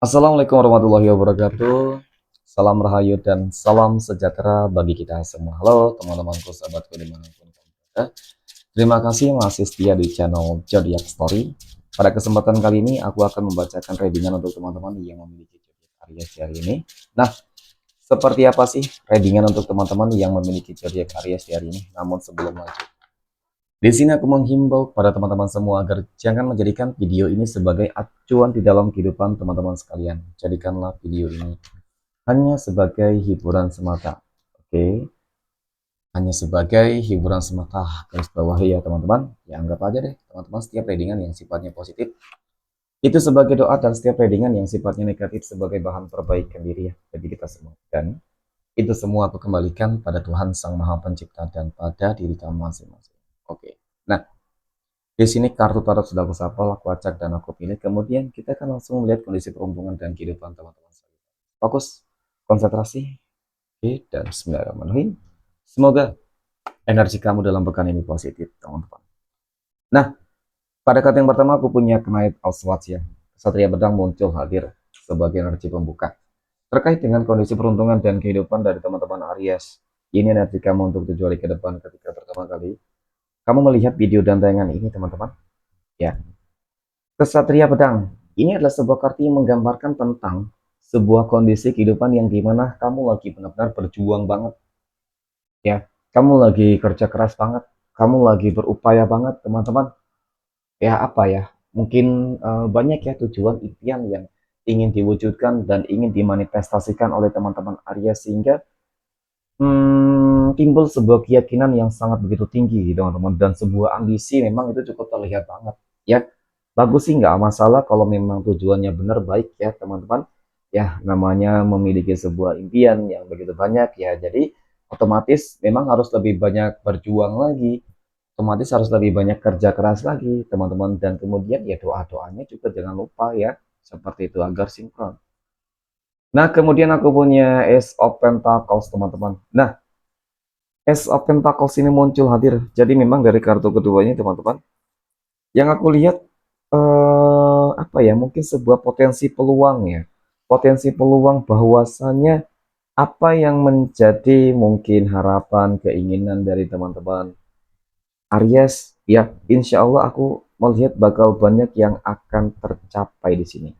Assalamualaikum warahmatullahi wabarakatuh. Salam rahayu dan salam sejahtera bagi kita semua. Halo teman-temanku, sahabatku dimanapun kalian berada. Terima kasih masih setia di channel Zodiac Story. Pada kesempatan kali ini aku akan membacakan readingan untuk teman-teman yang memiliki zodiak Aries di hari ini. Nah, seperti apa sih readingan untuk teman-teman yang memiliki zodiak Aries di hari ini? Namun sebelum lanjut, di sini aku menghimbau pada teman-teman semua agar jangan menjadikan video ini sebagai acuan di dalam kehidupan teman-teman sekalian. Jadikanlah video ini hanya sebagai hiburan semata. Oke, hanya sebagai hiburan semata. Garis bawah ya teman-teman. Ya anggap aja deh teman-teman, setiap readingan yang sifatnya positif itu sebagai doa, dan setiap readingan yang sifatnya negatif sebagai bahan perbaikan diri ya bagi kita semua. Dan itu semua aku kembalikan pada Tuhan Sang Maha Pencipta dan pada diri kamu masing-masing. Oke. Nah, di sini kartu tarot sudah aku shuffle, aku acak dan aku pilih. Kemudian kita akan langsung melihat kondisi perhubungan dan kehidupan teman-teman. Fokus, konsentrasi. Oke, dan bismillahirrahmanirrahim. Semoga energi kamu dalam pekan ini positif, teman-teman. Nah, pada kartu yang pertama aku punya Knight of Swords ya. Satria Pedang muncul hadir sebagai energi pembuka. Terkait dengan kondisi peruntungan dan kehidupan dari teman-teman Aries, ini energi kamu untuk 7 hari ke depan ketika pertama kali kamu melihat video dan tayangan ini, teman-teman. Ya, Kesatria Pedang. Ini adalah sebuah kartu yang menggambarkan tentang sebuah kondisi kehidupan yang dimana kamu lagi benar-benar berjuang banget. Ya, kamu lagi kerja keras banget. Kamu lagi berupaya banget, teman-teman. Ya, apa ya? Mungkin banyak ya tujuan impian yang ingin diwujudkan dan ingin dimanifestasikan oleh teman-teman Aries, sehingga timbul sebuah keyakinan yang sangat begitu tinggi, teman-teman, dan sebuah ambisi memang itu cukup terlihat banget. Ya, bagus sih, nggak masalah kalau memang tujuannya benar, baik ya teman-teman. Ya, namanya memiliki sebuah impian yang begitu banyak ya, jadi otomatis memang harus lebih banyak berjuang lagi, otomatis harus lebih banyak kerja keras lagi teman-teman, dan kemudian ya doa-doanya juga jangan lupa ya, seperti itu agar sinkron. Nah, kemudian aku punya Ace of Pentacles, teman-teman. Nah, Ace of Pentacles ini muncul hadir, jadi memang dari kartu keduanya, teman-teman, yang aku lihat apa ya, mungkin sebuah potensi peluang ya, potensi peluang bahwasannya apa yang menjadi mungkin harapan keinginan dari teman-teman Aries ya, insya Allah aku melihat bakal banyak yang akan tercapai di sini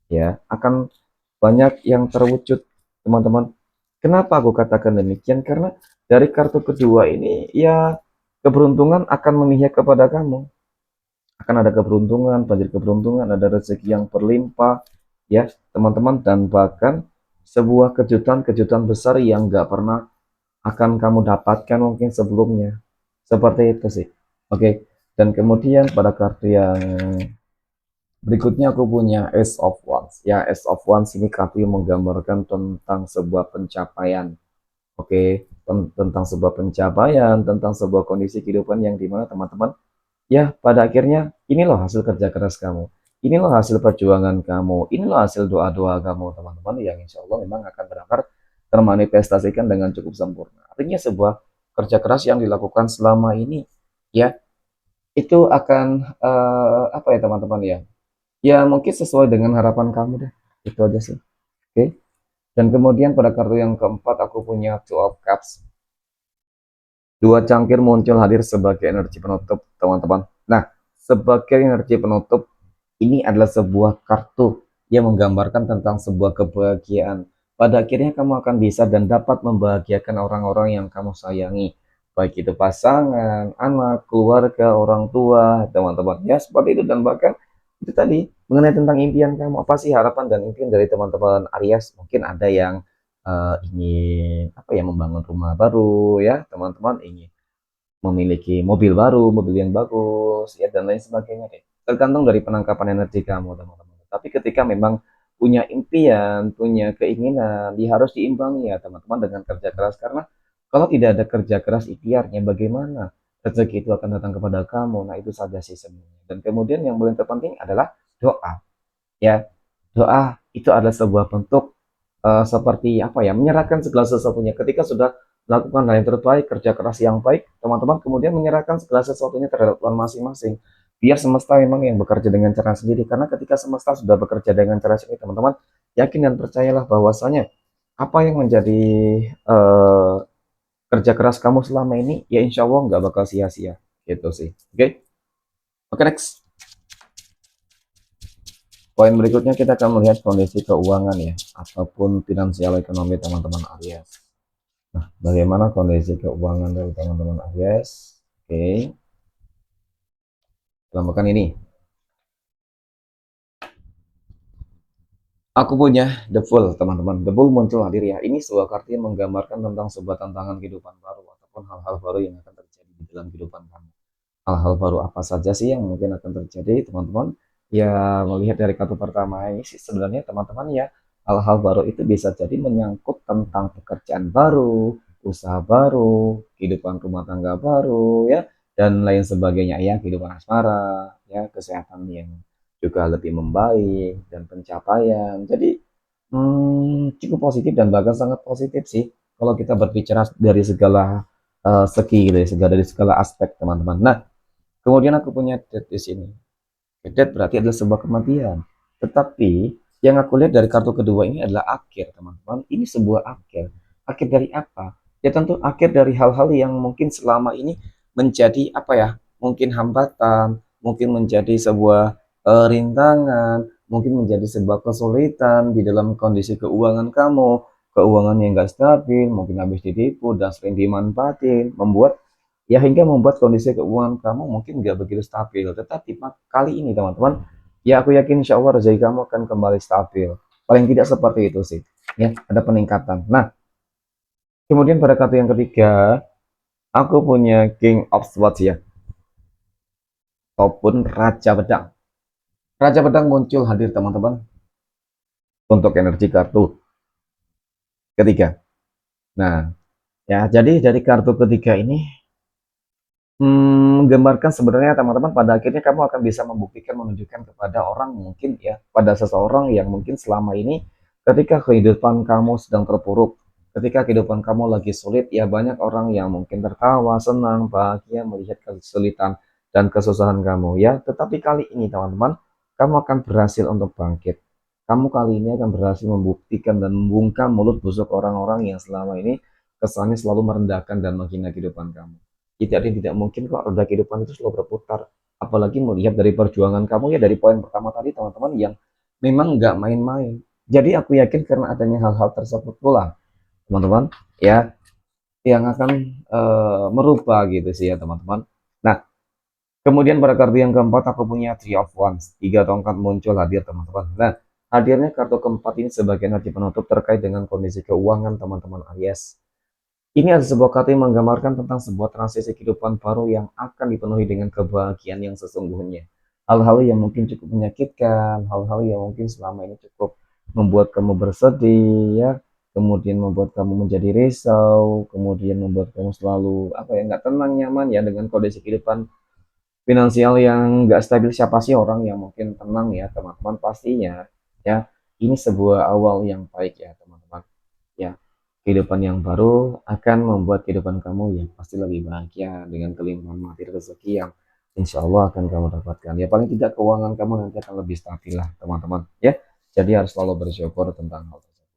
ya, akan banyak yang terwujud, teman-teman. Kenapa aku katakan demikian? Karena dari kartu kedua ini ya, keberuntungan akan memihak kepada kamu. Akan ada keberuntungan, banjir keberuntungan, ada rezeki yang berlimpah, ya teman-teman, dan bahkan sebuah kejutan-kejutan besar yang nggak pernah akan kamu dapatkan mungkin sebelumnya. Seperti itu sih. Oke, dan kemudian pada kartu yang berikutnya aku punya Ace of Wands. Ya, Ace of Wands ini kartu yang menggambarkan tentang sebuah pencapaian. Oke, tentang sebuah pencapaian, tentang sebuah kondisi kehidupan yang dimana teman-teman, ya, pada akhirnya ini loh hasil kerja keras kamu. Ini loh hasil perjuangan kamu. Ini loh hasil doa-doa kamu, teman-teman, yang insya Allah memang akan benar-benar termanifestasikan dengan cukup sempurna. Artinya sebuah kerja keras yang dilakukan selama ini, ya, itu akan apa ya teman-teman ya? Ya mungkin sesuai dengan harapan kamu deh. Itu aja sih. Oke. Dan kemudian pada kartu yang keempat aku punya Two of Cups. Dua cangkir muncul hadir sebagai energi penutup, teman-teman. Nah, sebagai energi penutup, ini adalah sebuah kartu yang menggambarkan tentang sebuah kebahagiaan. Pada akhirnya kamu akan bisa dan dapat membahagiakan orang-orang yang kamu sayangi. Baik itu pasangan, anak, keluarga, orang tua, teman-teman. Ya, seperti itu. Dan bahkan itu tadi, mengenai tentang impian kamu. Apa sih harapan dan impian dari teman-teman Aries? Mungkin ada yang ingin apa ya, membangun rumah baru ya, teman-teman ingin memiliki mobil baru, mobil yang bagus ya, dan lain sebagainya deh. Tergantung dari penangkapan energi kamu, teman-teman. Tapi ketika memang punya impian, punya keinginan, dia harus diimbangi ya teman-teman dengan kerja keras, karena kalau tidak ada kerja keras ikhtiarnya, bagaimana rezeki itu akan datang kepada kamu. Nah, itu saja sih sebenarnya. Dan kemudian yang paling terpenting adalah doa ya. Doa itu adalah sebuah bentuk seperti apa ya, menyerahkan segala sesuatunya. Ketika sudah melakukan hal yang terbaik, kerja keras yang baik, teman-teman kemudian menyerahkan segala sesuatunya terhadap Tuhan masing-masing. biar semesta memang yang bekerja dengan cara sendiri. Karena ketika semesta sudah bekerja dengan cara sendiri, teman-teman, yakin dan percayalah bahwasanya apa yang menjadi eh, kerja keras kamu selama ini, ya insya Allah nggak bakal sia-sia. Gitu sih. Oke, Oke, next. Poin berikutnya kita akan melihat kondisi keuangan ya, ataupun finansial ekonomi teman-teman Aries. Nah, bagaimana kondisi keuangan dari teman-teman Aries? Oke, dalam pekan ini. Aku punya The Fool, teman-teman. The Fool muncul hadir ya. Ini sebuah kartu yang menggambarkan tentang sebuah tantangan kehidupan baru ataupun hal-hal baru yang akan terjadi di dalam kehidupan kamu. Hal-hal baru apa saja sih yang mungkin akan terjadi, teman-teman? Ya, melihat dari kartu pertama ini sih sebenarnya teman-teman ya, hal-hal baru itu bisa jadi menyangkut tentang pekerjaan baru, usaha baru, kehidupan rumah tangga baru ya, dan lain sebagainya ya, kehidupan asmara, ya, kesehatan yang juga lebih membaik dan pencapaian. Jadi cukup positif dan bahkan sangat positif sih kalau kita berbicara dari segala segi gitu ya, dari segala aspek teman-teman. Nah, kemudian aku punya death di sini. Death berarti adalah sebuah kematian. Tetapi yang aku lihat dari kartu kedua ini adalah akhir, teman-teman. Ini sebuah akhir. Akhir dari apa? Ya tentu akhir dari hal-hal yang mungkin selama ini menjadi apa ya? Mungkin hambatan, mungkin menjadi sebuah rintangan, mungkin menjadi sebuah kesulitan di dalam kondisi keuangan kamu, keuangan yang enggak stabil, mungkin habis ditipu dan sering dimanfaatin, membuat kondisi keuangan kamu mungkin nggak begitu stabil. Tetapi kali ini teman-teman, ya aku yakin insya Allah rezeki kamu akan kembali stabil. Paling tidak seperti itu sih. Ya, ada peningkatan. Nah, kemudian pada kartu yang ketiga, aku punya King of Swords ya, ataupun Raja Pedang. Raja Pedang muncul hadir teman-teman untuk energi kartu ketiga. Nah, ya jadi dari kartu ketiga ini menggambarkan sebenarnya teman-teman pada akhirnya kamu akan bisa membuktikan, menunjukkan kepada orang mungkin ya, pada seseorang yang mungkin selama ini ketika kehidupan kamu sedang terpuruk, ketika kehidupan kamu lagi sulit, ya banyak orang yang mungkin tertawa, senang, bahagia melihat kesulitan dan kesusahan kamu ya. Tetapi kali ini teman-teman, kamu akan berhasil untuk bangkit. Kamu kali ini akan berhasil membuktikan dan membungkam mulut busuk orang-orang yang selama ini kesannya selalu merendahkan dan menghina kehidupan kamu. Tidak ada yang tidak mungkin kok, roda kehidupan itu selalu berputar. Apalagi melihat dari perjuangan kamu ya, dari poin pertama tadi teman-teman, yang memang nggak main-main. Jadi aku yakin karena adanya hal-hal tersebut pula teman-teman ya, yang akan merubah gitu sih ya teman-teman. Nah, kemudian pada kartu yang keempat aku punya Three of Wands, tiga tongkat muncul hadir teman-teman. Nah, hadirnya kartu keempat ini sebagai energi penutup terkait dengan kondisi keuangan teman-teman Aries. Ini adalah sebuah kata yang menggambarkan tentang sebuah transisi kehidupan baru yang akan dipenuhi dengan kebahagiaan yang sesungguhnya. Hal-hal yang mungkin cukup menyakitkan, hal-hal yang mungkin selama ini cukup membuat kamu bersedih, ya, kemudian membuat kamu menjadi risau, kemudian membuat kamu selalu apa ya, nggak tenang, nyaman ya dengan kondisi kehidupan finansial yang nggak stabil. Siapa sih orang yang mungkin tenang ya teman-teman, pastinya ya ini sebuah awal yang baik ya teman-teman ya. Kehidupan yang baru akan membuat kehidupan kamu ya pasti lebih bahagia dengan kelimpahan materi rezeki yang insya Allah akan kamu dapatkan. Ya paling tidak keuangan kamu nanti akan lebih stabil lah teman-teman ya. Jadi harus selalu bersyukur tentang hal tersebut.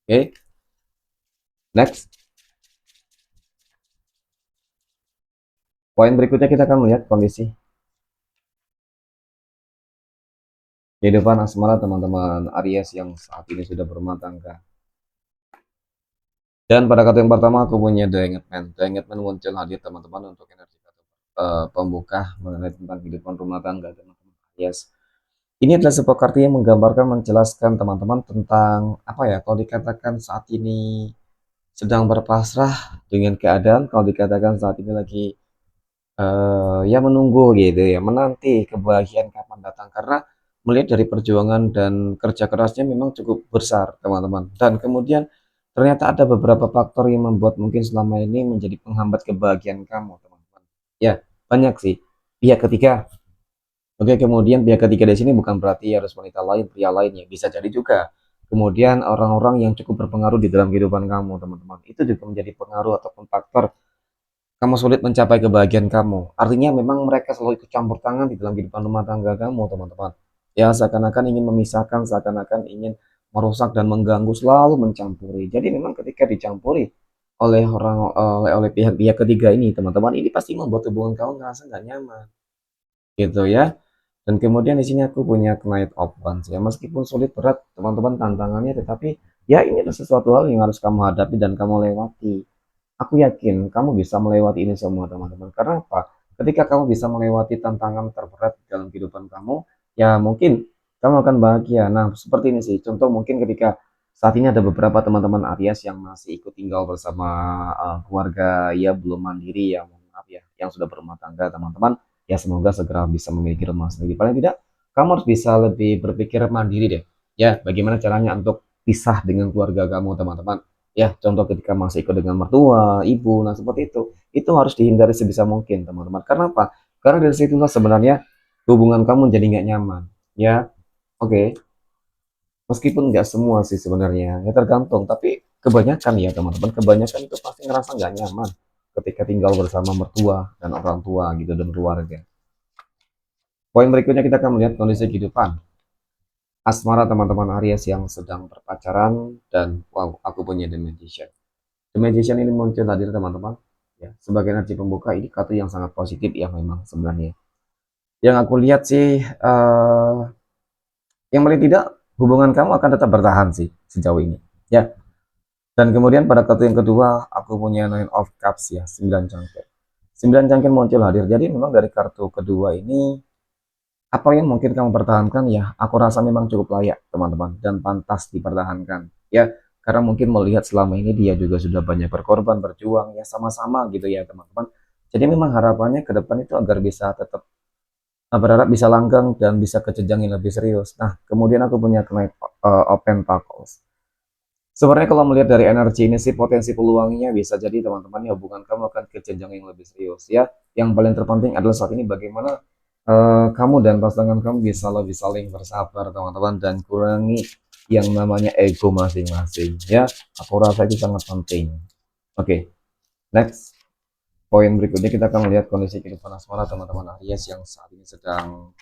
Oke, next. Poin berikutnya kita akan melihat kondisi kehidupan asmara teman-teman Aries yang saat ini sudah berumah tangga. Dan pada kartu yang pertama aku punya The Hanged Man. The Hanged Man muncul hadir teman-teman untuk energi pembuka mengenai tentang kehidupan rumah tangga teman-teman Aries. Ini adalah sebuah kartu yang menggambarkan, menjelaskan teman-teman tentang apa ya, kalau dikatakan saat ini sedang berpasrah dengan keadaan, kalau dikatakan saat ini lagi ya menunggu gitu ya, menanti kebahagiaan kapan datang, karena melihat dari perjuangan dan kerja kerasnya memang cukup besar teman-teman. Dan kemudian ternyata ada beberapa faktor yang membuat mungkin selama ini menjadi penghambat kebahagiaan kamu teman-teman ya. Banyak sih pihak ketiga. Oke, kemudian pihak ketiga di sini bukan berarti harus wanita lain, pria lain ya, bisa jadi juga. Kemudian orang-orang yang cukup berpengaruh di dalam kehidupan kamu, teman-teman. Itu juga menjadi pengaruh ataupun faktor kamu sulit mencapai kebahagiaan kamu. Artinya memang mereka selalu ikut campur tangan di dalam kehidupan rumah tangga kamu, teman-teman. Ya, seakan-akan ingin memisahkan, seakan-akan ingin merusak dan mengganggu, selalu mencampuri. Jadi memang ketika dicampuri oleh oleh pihak-pihak ketiga ini, teman-teman, ini pasti membuat hubungan kamu ngerasa nggak nyaman, gitu ya. Dan kemudian di sini aku punya Knight of Wands ya. Meskipun sulit berat, teman-teman, tantangannya, tetapi ya ini adalah sesuatu hal yang harus kamu hadapi dan kamu lewati. Aku yakin kamu bisa melewati ini semua, teman-teman. Karena apa? Ketika kamu bisa melewati tantangan terberat dalam kehidupan kamu, ya mungkin kamu akan bahagia. Nah, seperti ini sih. Contoh mungkin ketika saat ini ada beberapa teman-teman Aries yang masih ikut tinggal bersama keluarga, ya belum mandiri, ya mohon maaf ya, yang sudah berumah tangga, teman-teman. Ya semoga segera bisa memiliki rumah sendiri. Paling tidak, kamu harus bisa lebih berpikir mandiri deh. Ya, bagaimana caranya untuk pisah dengan keluarga kamu, teman-teman. Ya, contoh ketika masih ikut dengan mertua, ibu, nah seperti itu harus dihindari sebisa mungkin, teman-teman. Karena apa? Karena dari situlah sebenarnya hubungan kamu jadi nggak nyaman. Ya, oke. Meskipun nggak semua sih sebenarnya, ya tergantung. Tapi kebanyakan ya, teman-teman, kebanyakan itu pasti ngerasa nggak nyaman ketika tinggal bersama mertua dan orang tua gitu dan keluarga. Poin berikutnya kita akan melihat kondisi kehidupan asmara teman-teman Aries yang sedang berpacaran dan wow, aku punya The Magician. The Magician ini muncul hadir, teman-teman, ya sebagai energi pembuka. Ini kartu yang sangat positif ya memang sebenarnya. Yang aku lihat sih yang paling tidak hubungan kamu akan tetap bertahan sih sejauh ini. Ya. Dan kemudian pada kartu yang kedua aku punya Nine of Cups ya, 9 cangkir. 9 cangkir muncul hadir. Jadi memang dari kartu kedua ini apa yang mungkin kamu pertahankan ya, aku rasa memang cukup layak, teman-teman, dan pantas dipertahankan. Ya, karena mungkin melihat selama ini dia juga sudah banyak berkorban, berjuang, ya sama-sama gitu ya, teman-teman. Jadi memang harapannya ke depan itu agar bisa tetap berharap bisa langgeng dan bisa ke jenjang yang lebih serius. Nah, kemudian aku punya Knight of Pentacles. Sebenarnya kalau melihat dari energi ini sih potensi peluangnya bisa jadi, teman-teman, ya hubungan kamu akan ke jenjang yang lebih serius ya. Yang paling terpenting adalah saat ini bagaimana kamu dan pasangan kamu bisa lebih saling bersabar, teman-teman, dan kurangi yang namanya ego masing-masing ya. Aku rasa itu sangat penting. Oke, next. Poin berikutnya kita akan melihat kondisi kehidupan asmara teman-teman Aries yang saat ini sedang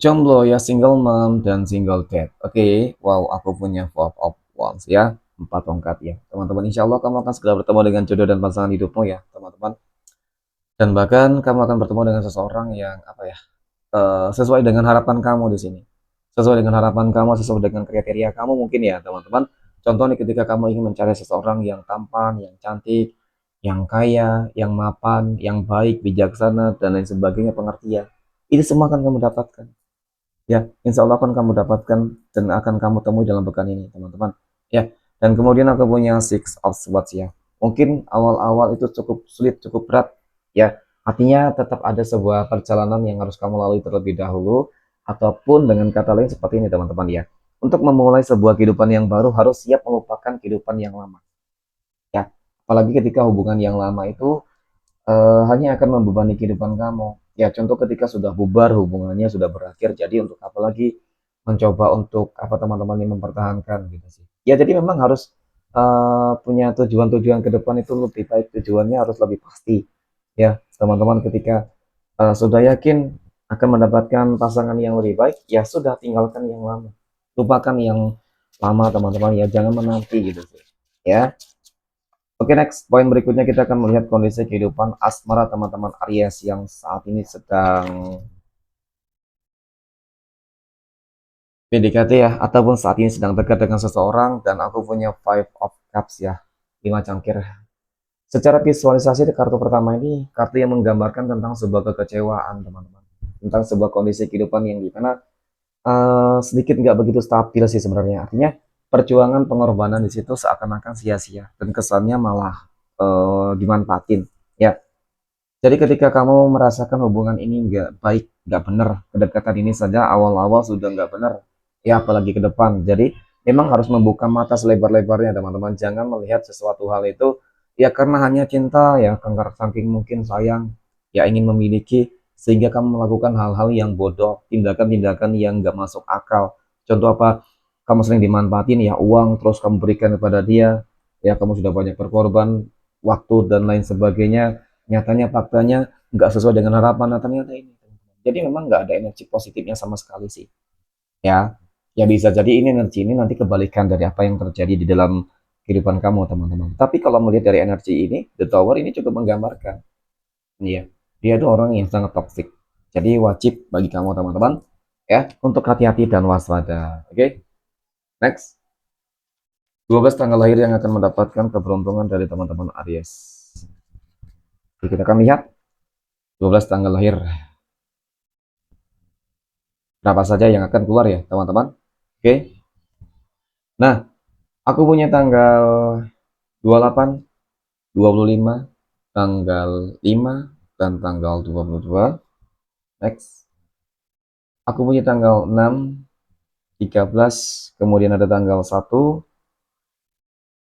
jomblo ya, single mom dan single dad. Oke, wow, aku punya Four of Wands ya, 4 tongkat ya, teman-teman. Insya Allah kamu akan segera bertemu dengan jodoh dan pasangan hidupmu ya, teman-teman. Dan bahkan kamu akan bertemu dengan seseorang yang apa ya, sesuai dengan harapan kamu di sini. Sesuai dengan harapan kamu, sesuai dengan kriteria kamu mungkin ya, teman-teman. Contoh nih ketika kamu ingin mencari seseorang yang tampan, yang cantik, yang kaya, yang mapan, yang baik, bijaksana, dan lain sebagainya, pengertian. Itu semua akan kamu dapatkan. Ya, insya Allah akan kamu dapatkan dan akan kamu temui dalam pekan ini, teman-teman. Ya, dan kemudian aku punya Six of Swords ya. Mungkin awal-awal itu cukup sulit, cukup berat. Ya, artinya tetap ada sebuah perjalanan yang harus kamu lalui terlebih dahulu. Ataupun dengan kata lain seperti ini, teman-teman ya. Untuk memulai sebuah kehidupan yang baru harus siap melupakan kehidupan yang lama. Ya, apalagi ketika hubungan yang lama itu hanya akan membebani kehidupan kamu. Ya, contoh ketika sudah bubar, hubungannya sudah berakhir. Jadi untuk apa lagi mencoba untuk apa, teman-teman, yang mempertahankan gitu sih. Ya, jadi memang harus punya tujuan-tujuan ke depan itu lebih baik, tujuannya harus lebih pasti. Ya, teman-teman, ketika sudah yakin akan mendapatkan pasangan yang lebih baik, ya sudah tinggalkan yang lama. Lupakan yang lama, teman-teman, ya jangan menanti gitu sih. Ya. Oke, next. Poin berikutnya kita akan melihat kondisi kehidupan asmara teman-teman Aries yang saat ini sedang PDKT ya, ataupun saat ini sedang dekat dengan seseorang, dan aku punya Five of Cups ya, 5 cangkir. Secara visualisasi di kartu pertama ini kartu yang menggambarkan tentang sebuah kekecewaan, teman-teman. Tentang sebuah kondisi kehidupan yang dimana sedikit nggak begitu stabil sih sebenarnya. Artinya perjuangan pengorbanan di situ seakan-akan sia-sia dan kesannya malah dimanfaatin. Ya, jadi ketika kamu merasakan hubungan ini nggak baik, nggak benar, kedekatan ini saja awal-awal sudah nggak benar, ya apalagi ke depan. Jadi memang harus membuka mata selebar-lebarnya, teman-teman. Jangan melihat sesuatu hal itu ya karena hanya cinta ya, karena saking mungkin sayang, ya ingin memiliki, sehingga kamu melakukan hal-hal yang bodoh, tindakan-tindakan yang nggak masuk akal. Contoh apa? Kamu sering dimanfaatin ya uang, terus kamu berikan kepada dia, ya kamu sudah banyak berkorban waktu dan lain sebagainya, nyatanya faktanya nggak sesuai dengan harapan, nah ternyata ini. Jadi memang nggak ada energi positifnya sama sekali sih, ya. Ya bisa jadi ini energi ini nanti kebalikan dari apa yang terjadi di dalam kehidupan kamu, teman-teman. Tapi kalau melihat dari energi ini, The Tower ini cukup menggambarkan, iya, dia itu orang yang sangat toksik. Jadi wajib bagi kamu, teman-teman, ya, untuk hati-hati dan waspada. Oke, next. 12 tanggal lahir yang akan mendapatkan keberuntungan dari teman-teman Aries. Jadi kita akan lihat 12 tanggal lahir berapa saja yang akan keluar ya, teman-teman. Oke. Nah, aku punya tanggal 28, 25, tanggal 5, dan tanggal 22. Next. Aku punya tanggal 6, 13, kemudian ada tanggal 1,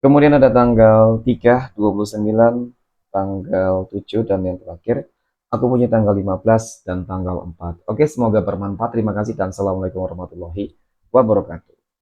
kemudian ada tanggal 3, 29, tanggal 7, dan yang terakhir, aku punya tanggal 15 dan tanggal 4. Oke, semoga bermanfaat. Terima kasih dan assalamualaikum warahmatullahi wabarakatuh.